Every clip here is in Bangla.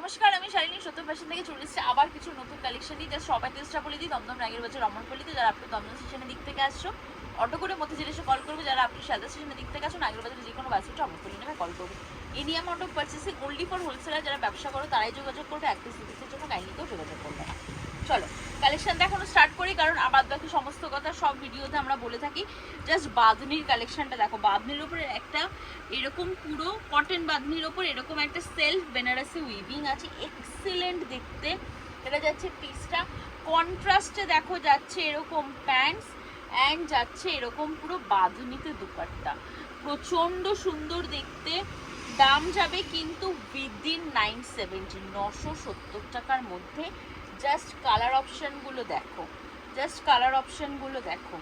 নমস্কার, আমি শালিনী সত্য ফ্যাশন থেকে চলে এসেছি আবার কিছু নতুন কালেকশন নিয়ে। জাস্ট সবাই টেস্টটা বলে দিই, দমদম রাগের বাজার রমনপল্লিতে। যারা আপনি দমদম স্টেশনের দিক থেকে আসছো অটো করে মতিঝিল এসে কল করবে। যারা আপনি শিয়ালদা স্টেশনের দিক থেকে আসুন নাগের বাজারে যে কোনো বাস উঠে অমরপল্লি নেমে কল করবে। Any amount of purchasing only for wholesaler. যারা ব্যবসা করো তারাই যোগাযোগ করবে, এক পিস দু পিসের জন্য কাইন্ডলি কেউ যোগাযোগ করবে না। চলো কালেকশন দেখানো স্টার্ট করি, কারণ বাদ বাকি সমস্ত কথা সব ভিডিওতে আমরা বলে থাকি। জাস্ট বাঁধনির কালেকশনটা দেখো, বাঁধনির উপরে একটা এরকম পুরো কটন বাঁধনির ওপর এরকম একটা সেলফ বেনারসি উইভিং আছে, এক্সিলেন্ট দেখতে। এটা যাচ্ছে পিসটা কন্ট্রাস্টে, দেখো যাচ্ছে এরকম প্যান্টস অ্যান্ড যাচ্ছে এরকম পুরো বাঁধনিতে দুপাট্টা, প্রচণ্ড সুন্দর দেখতে। দাম যাবে কিন্তু উইদিন 970, 970 টাকার মধ্যে। জাস্ট কালার অপশানগুলো দেখো, জাস্ট কালার অপশানগুলো দেখো,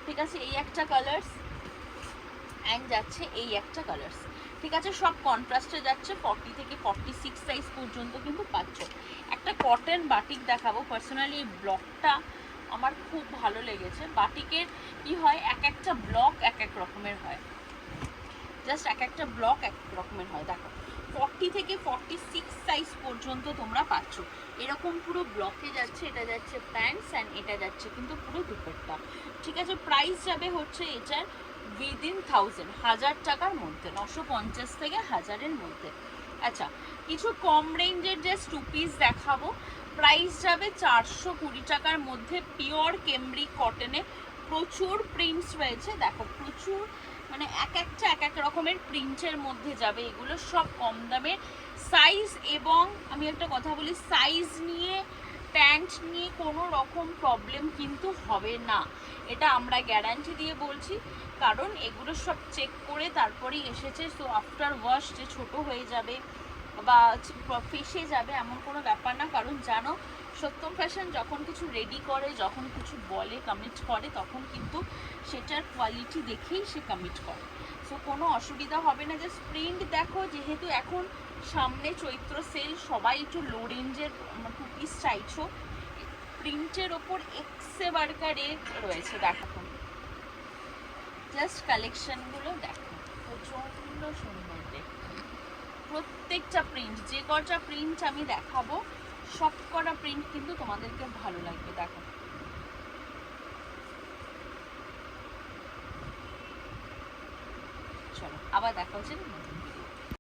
ঠিক আছে। এই একটা কালার্স অ্যান্ড যাচ্ছে এই একটা কালার্স, ঠিক আছে। সব কন্ট্রাস্টে যাচ্ছে, 40 থেকে 46 সাইজ পর্যন্ত কিন্তু পাচ্ছ। একটা কটন বাটিক দেখাবো। পার্সোনালি এই ব্লকটা আমার খুব ভালো লেগেছে। বাটিকের কি হয়, এক একটা ব্লক এক এক রকমের হয়, জাস্ট এক একটা ব্লক এক রকমের হয়। দেখো 40 থেকে 46 সাইজ পর্যন্ত তোমরা পাচ্ছ। এরকম পুরো ব্লকে যাচ্ছে, এটা যাচ্ছে প্যান্টস অ্যান্ড এটা যাচ্ছে কিন্তু পুরো দুপাট্টা, ঠিক আছে। প্রাইস যাবে হচ্ছে এটার উইদিন 1000 টাকার মধ্যে, 950 থেকে 1000-এর মধ্যে। আচ্ছা, কিছু কম রেঞ্জের জাস্ট টু পিস দেখাবো। প্রাইস যাবে 420 টাকার মধ্যে। পিওর কেমব্রিক কটনে প্রচুর প্রিন্টস রয়েছে, দেখো প্রচুর, মানে এক একটা এক এক রকমের প্রিন্টের মধ্যে যাবে। এগুলো সব কম দামে। সাইজ, এবং আমি একটা কথা বলি, সাইজ নিয়ে প্যান্ট নিয়ে কোনো রকম প্রবলেম কিন্তু হবে না, এটা আমরা গ্যারান্টি দিয়ে বলছি। কারণ এগুলো সব চেক করে তারপরেই এসেছে। সো আফটার ওয়াশ যে ছোট হয়ে যাবে বা ফেসে যাবে এমন কোনো ব্যাপার না। কারণ জানো, সত্যম ফ্যাশন যখন কিছু রেডি করে, যখন কিছু বলে, কমিট করে, তখন কিন্তু সেটার কোয়ালিটি দেখেই সে কমিট করে। সো কোনো অসুবিধা হবে না। জাস্ট প্রিন্ট দেখো, যেহেতু এখন সামনে চৈত্র সেল, সবাই একটু লো রেঞ্জের টু পিস চাইছো, প্রিন্টের ওপর এক্সেবারকার রেট রয়েছে। দেখো জাস্ট কালেকশনগুলো দেখো, প্রচণ্ড সুন্দর দেখতে। প্রত্যেকটা প্রিন্ট, যে কটা প্রিন্ট আমি দেখাবো সব কটা প্রিন্ট কিন্তু তোমাদেরকে ভালো লাগবে। দেখো চলো আবার দেখা হচ্ছে।